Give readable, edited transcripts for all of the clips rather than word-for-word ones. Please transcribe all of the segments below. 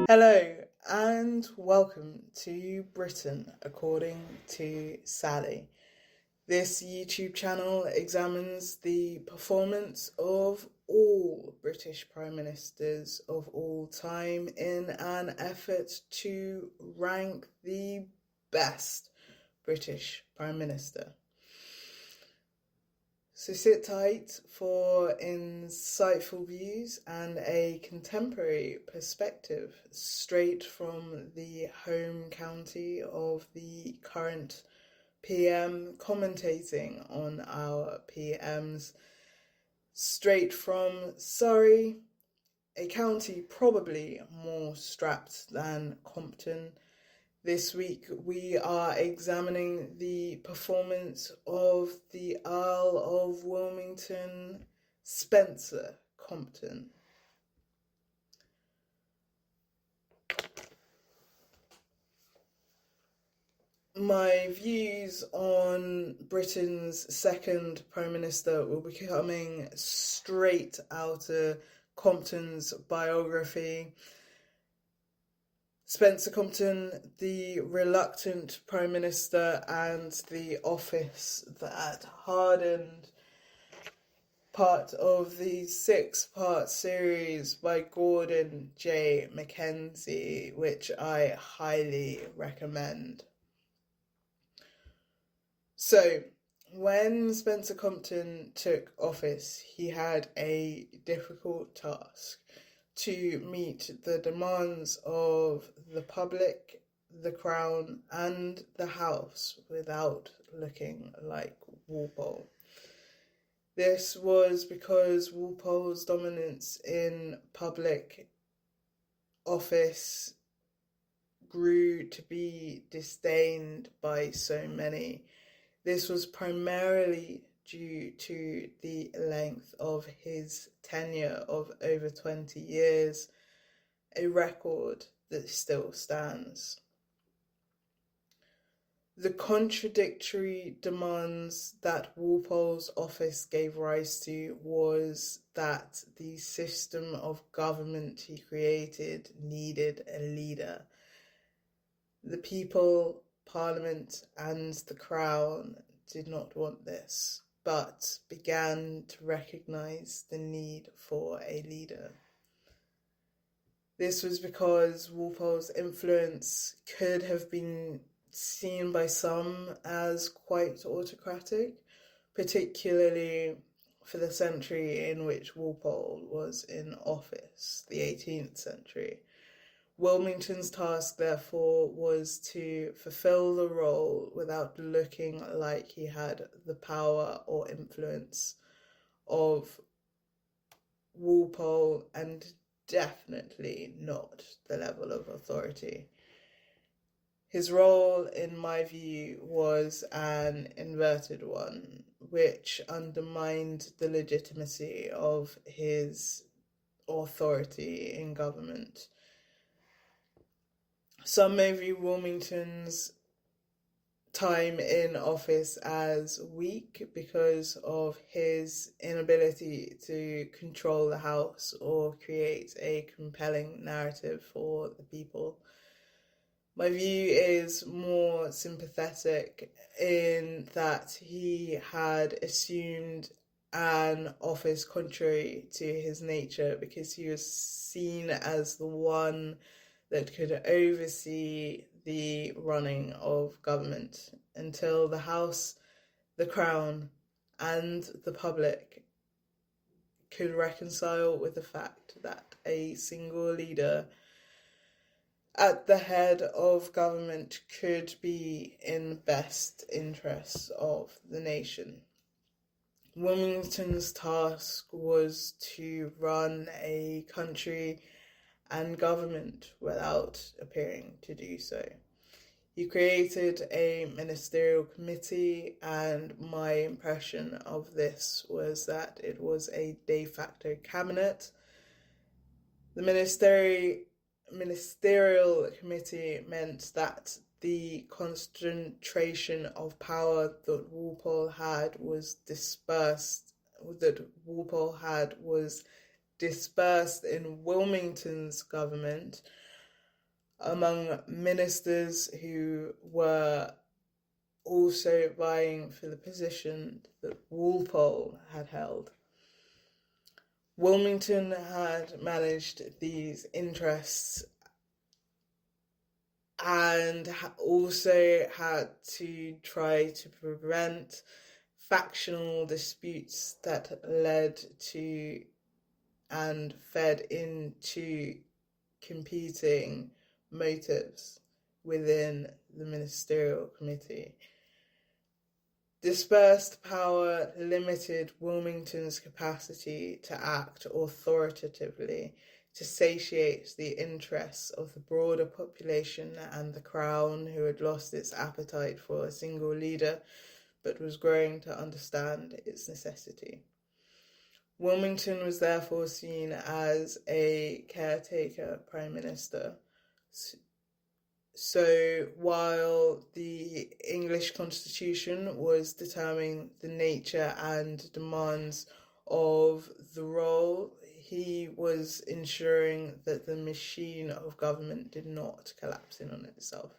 Hello and welcome to Britain According to Sally. This YouTube channel examines the performance of all British Prime Ministers of all time in an effort to rank the best British Prime Minister. So sit tight for insightful views and a contemporary perspective straight from the home county of the current PM, commentating on our PMs straight from Surrey, a county probably more strapped than Compton. This week we are examining the performance of the Earl of Wilmington, Spencer Compton. My views on Britain's second Prime Minister will be coming straight out of Compton's biography. Spencer Compton, the reluctant Prime Minister and the office that hardened, part of the 6-part series by Gordon J. Mackenzie, which I highly recommend. So, when Spencer Compton took office, he had a difficult task: to meet the demands of the public, the Crown, and the House without looking like Walpole. This was because Walpole's dominance in public office grew to be disdained by so many. This was primarily due to the length of his tenure of over 20 years, a record that still stands. The contradictory demands that Walpole's office gave rise to was that the system of government he created needed a leader. The people, Parliament, and the Crown did not want this, but began to recognise the need for a leader. This was because Walpole's influence could have been seen by some as quite autocratic, particularly for the century in which Walpole was in office, the 18th century. Wilmington's task, therefore, was to fulfill the role without looking like he had the power or influence of Walpole, and definitely not the level of authority. His role, in my view, was an inverted one, which undermined the legitimacy of his authority in government. Some may view Wilmington's time in office as weak because of his inability to control the House or create a compelling narrative for the people. My view is more sympathetic in that he had assumed an office contrary to his nature because he was seen as the one that could oversee the running of government until the House, the Crown, and the public could reconcile with the fact that a single leader at the head of government could be in best interests of the nation. Wilmington's task was to run a country and government without appearing to do so. He created a ministerial committee, and my impression of this was that it was a de facto cabinet. The ministerial committee meant that the concentration of power that Walpole had was dispersed in Wilmington's government, among ministers who were also vying for the position that Walpole had held. Wilmington had managed these interests and also had to try to prevent factional disputes that led to and fed into competing motives within the ministerial committee. Dispersed power limited Wilmington's capacity to act authoritatively to satiate the interests of the broader population and the Crown, who had lost its appetite for a single leader but was growing to understand its necessity. Wilmington was therefore seen as a caretaker prime minister. So while the English Constitution was determining the nature and demands of the role, he was ensuring that the machine of government did not collapse in on itself.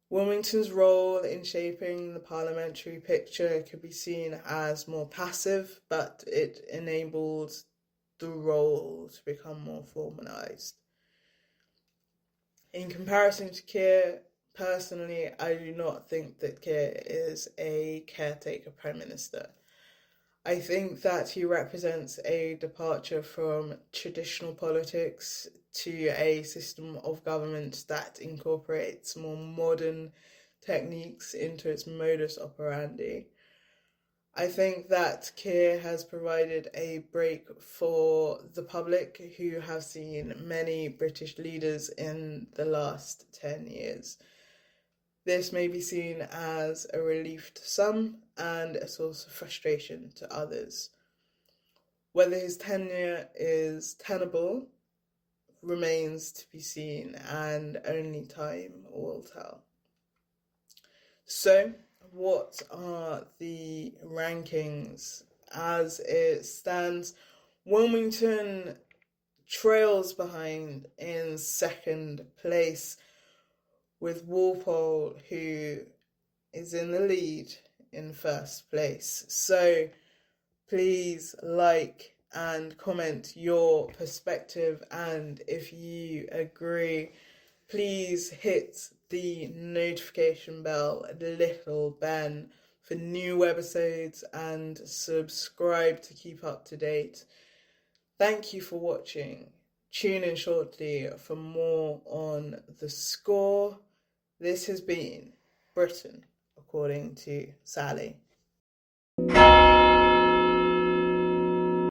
Wilmington's role in shaping the parliamentary picture could be seen as more passive, but it enabled the role to become more formalised. In comparison to Keir, personally, I do not think that Keir is a caretaker prime minister. I think that he represents a departure from traditional politics to a system of government that incorporates more modern techniques into its modus operandi. I think that Keir has provided a break for the public who have seen many British leaders in the last 10 years. This may be seen as a relief to some and a source of frustration to others. Whether his tenure is tenable remains to be seen, and only time will tell. So, what are the rankings as it stands? Wilmington trails behind in second place, with Walpole, who is in the lead, in first place. So please like and comment your perspective, and if you agree, please hit the notification bell, little Ben, for new webisodes, and subscribe to keep up to date. Thank you for watching. Tune in shortly for more on The Score. This has been Britain, according to Sally.